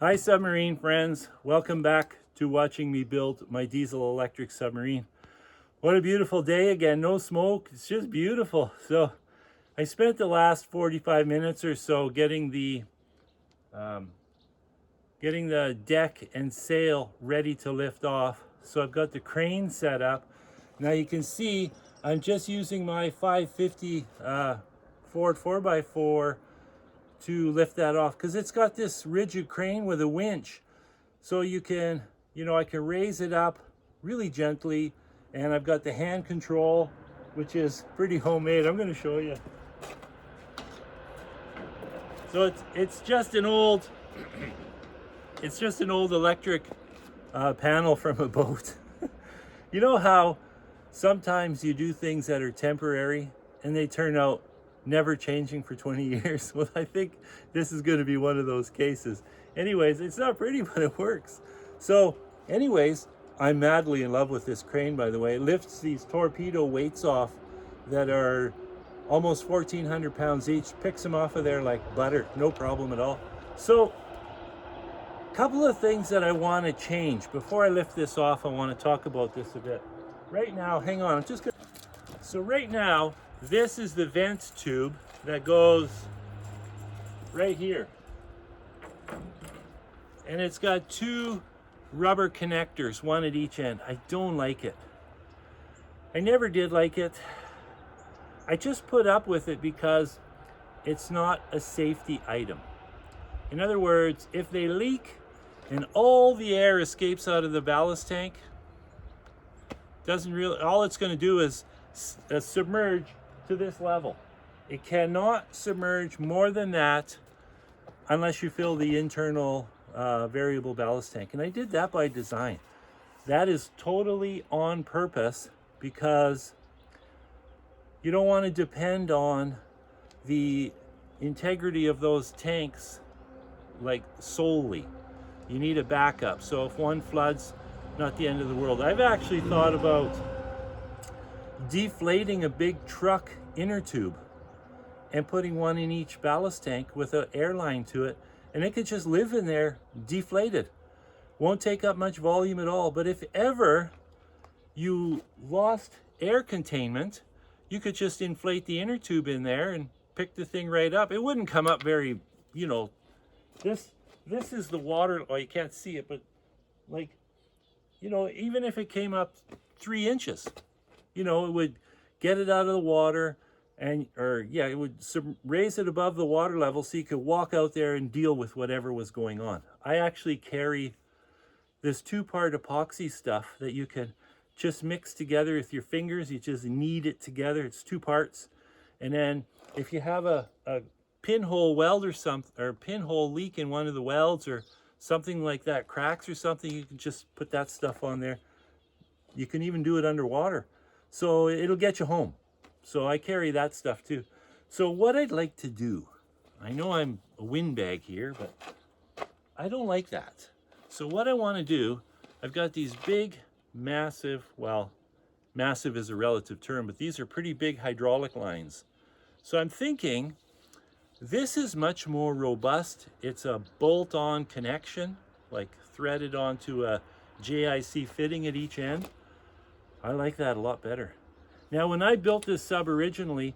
Hi Submarine friends, welcome back to watching me build my diesel electric submarine. What a beautiful day again, no smoke, it's just beautiful. So I spent the last 45 minutes or so getting the deck and sail ready to lift off. So I've got the crane set up. Now you can see I'm just using my 550 Ford 4x4 to lift that off because it's got this rigid crane with a winch. So you can, I can raise it up really gently, and I've got the hand control, which is pretty homemade. I'm going to show you. So it's just an old electric panel from a boat. You know how sometimes you do things that are temporary and they turn out never changing for 20 years? Well, I think this is going to be one of those cases. Anyways, it's not pretty, but it works. So anyways, I'm madly in love with this crane, by the way. It lifts these torpedo weights off that are almost 1,400 pounds each, picks them off of there like butter, no problem at all. So a couple of things that I want to change. Before I lift this off, I want to talk about this a bit. Right now, hang on, so right now, this is the vent tube that goes right here. And it's got two rubber connectors, one at each end. I don't like it. I never did like it. I just put up with it because it's not a safety item. In other words, if they leak and all the air escapes out of the ballast tank, all it's going to do is submerge to this level. It cannot submerge more than that unless you fill the internal variable ballast tank. And I did that by design. That is totally on purpose because you don't want to depend on the integrity of those tanks like solely. You need a backup. So if one floods, not the end of the world. I've actually thought about deflating a big truck inner tube and putting one in each ballast tank with an airline to it, and it could just live in there deflated. Won't take up much volume at all. But if ever you lost air containment, you could just inflate the inner tube in there and pick the thing right up. It wouldn't come up very, this is the water. Oh, you can't see it, but like, even if it came up 3 inches, it would get it out of the water it would raise it above the water level so you could walk out there and deal with whatever was going on. I actually carry this 2-part epoxy stuff that you can just mix together with your fingers. You just knead it together. It's 2 parts. And then if you have a pinhole weld or pinhole leak in one of the welds or something like that cracks or something, you can just put that stuff on there. You can even do it underwater. So it'll get you home. So I carry that stuff too. So what I'd like to do, I know I'm a windbag here, but I don't like that. So what I want to do, I've got these big, massive, well, massive is a relative term, but these are pretty big hydraulic lines. So I'm thinking this is much more robust. It's a bolt-on connection, like threaded onto a JIC fitting at each end. I like that a lot better. Now, when I built this sub originally,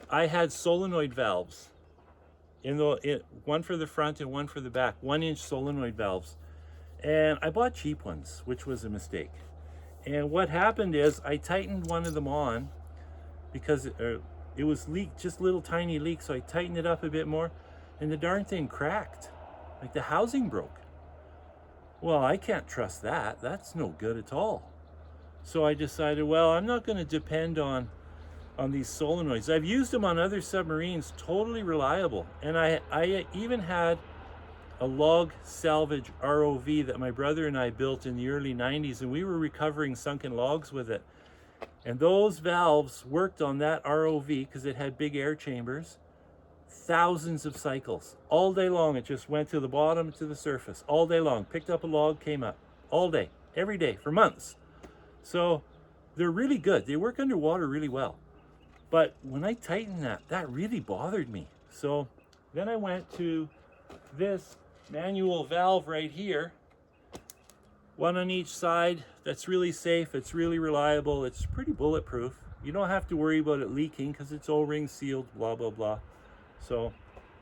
I had solenoid valves, one for the front and one for the back, 1-inch solenoid valves. And I bought cheap ones, which was a mistake. And what happened is I tightened one of them on because it was leaked, just little tiny leaks. So I tightened it up a bit more and the darn thing cracked. Like the housing broke. Well, I can't trust that. That's no good at all. So I decided, well, I'm not going to depend on these solenoids. I've used them on other submarines, totally reliable. And I even had a log salvage ROV that my brother and I built in the early 90s, and we were recovering sunken logs with it. And those valves worked on that ROV because it had big air chambers, thousands of cycles. All day long, it just went to the bottom, to the surface, all day long. Picked up a log, came up, all day, every day, for months. So they're really good. They work underwater really well. But when I tightened that really bothered me. So then I went to this manual valve right here, one on each side. That's really safe, it's really reliable, it's pretty bulletproof. You don't have to worry about it leaking because it's O-ring sealed, blah blah blah. So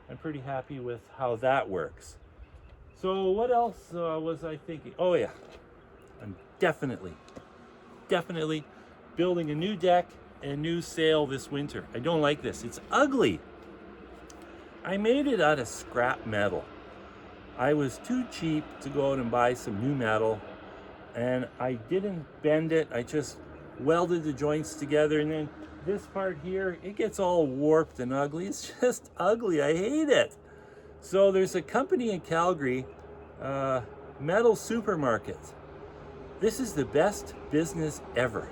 I'm pretty happy with how that works. So what else was I thinking? Oh yeah, I'm definitely building a new deck and new sail this winter. I don't like this, it's ugly. I made it out of scrap metal. I was too cheap to go out and buy some new metal, and I didn't bend it. I just welded the joints together, and then this part here, it gets all warped and ugly. It's just ugly. I hate it. So there's a company in Calgary, Metal Supermarket. This is the best business ever.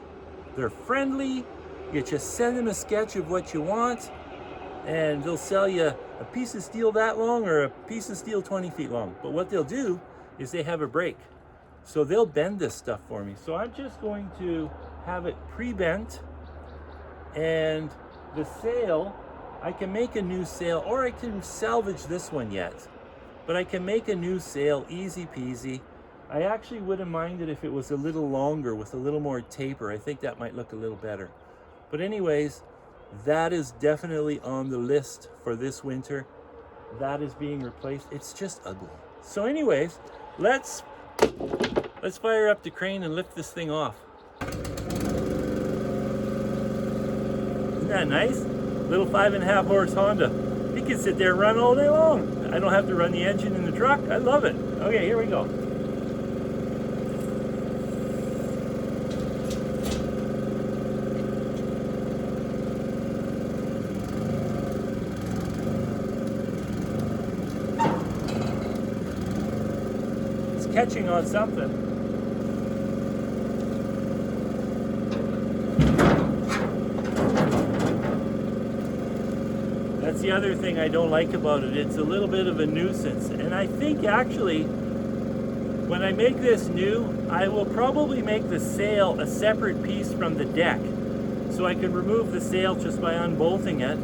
They're friendly. You just send them a sketch of what you want, and they'll sell you a piece of steel that long or a piece of steel 20 feet long. But what they'll do is they have a break. So they'll bend this stuff for me. So I'm just going to have it pre-bent, and the sail, I can make a new sail, or I can salvage this one yet. But I can make a new sail, easy peasy. I actually wouldn't mind it if it was a little longer with a little more taper. I think that might look a little better. But anyways, that is definitely on the list for this winter. That is being replaced. It's just ugly. So anyways, let's fire up the crane and lift this thing off. Isn't that nice? Little 5.5 horse Honda. You can sit there and run all day long. I don't have to run the engine in the truck. I love it. Okay, here we go. Catching on something. That's the other thing I don't like about it. It's a little bit of a nuisance. And I think actually, when I make this new, I will probably make the sail a separate piece from the deck. So I can remove the sail just by unbolting it.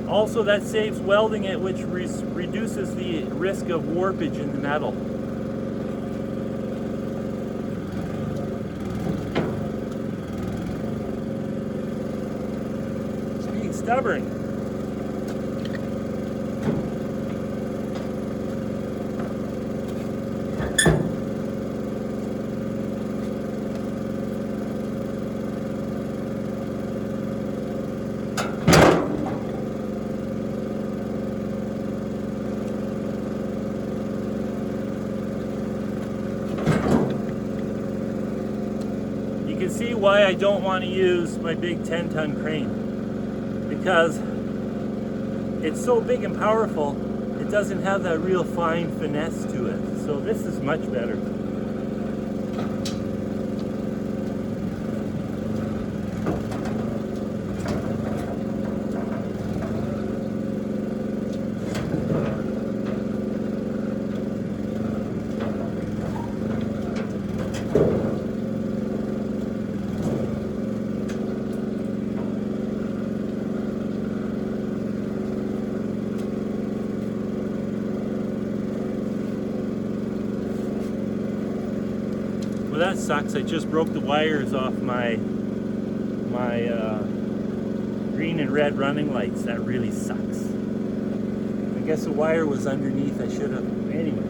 Also, that saves welding it, which reduces the risk of warpage in the metal. Stubborn. You can see why I don't want to use my big 10-ton crane. Because it's so big and powerful, it doesn't have that real fine finesse to it. So this is much better. Well, that sucks. I just broke the wires off my green and red running lights. That really sucks. I guess the wire was underneath. I should have. Anyway.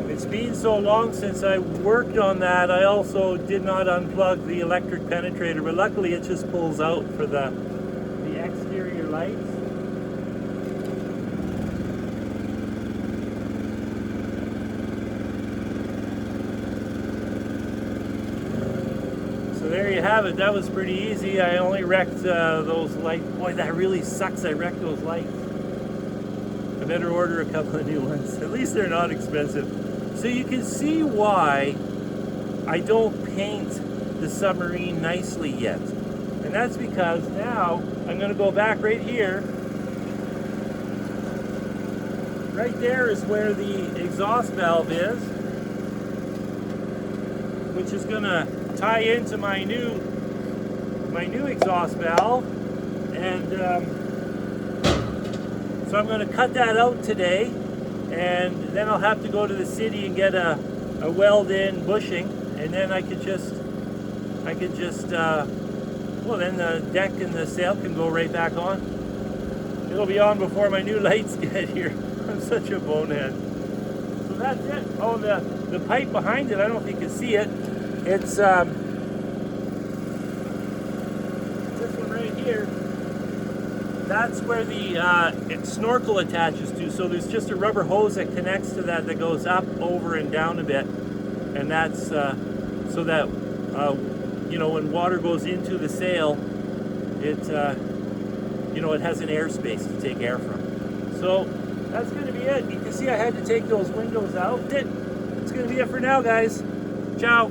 It's been so long since I worked on that, I also did not unplug the electric penetrator, but luckily it just pulls out for the exterior lights. you have it. That was pretty easy. I only wrecked those lights. Boy, that really sucks. I wrecked those lights. I better order a couple of new ones. At least they're not expensive. So you can see why I don't paint the Submarine nicely yet. And that's because now I'm going to go back right here. Right there is where the exhaust valve is, which is going to tie into my new exhaust valve. And so I'm going to cut that out today, and then I'll have to go to the city and get a weld-in bushing, and then I could just well, then the deck and the sail can go right back on. It'll be on before my new lights get here. I'm such a bonehead. So that's it. Oh, the pipe behind it, I don't know if you can see it. It's this one right here. That's where the snorkel attaches to. So there's just a rubber hose that connects to that goes up, over, and down a bit. And that's so that you know, when water goes into the sail, it you know, it has an airspace to take air from. So that's going to be it. You can see I had to take those windows out. It's going to be it for now, guys. Ciao.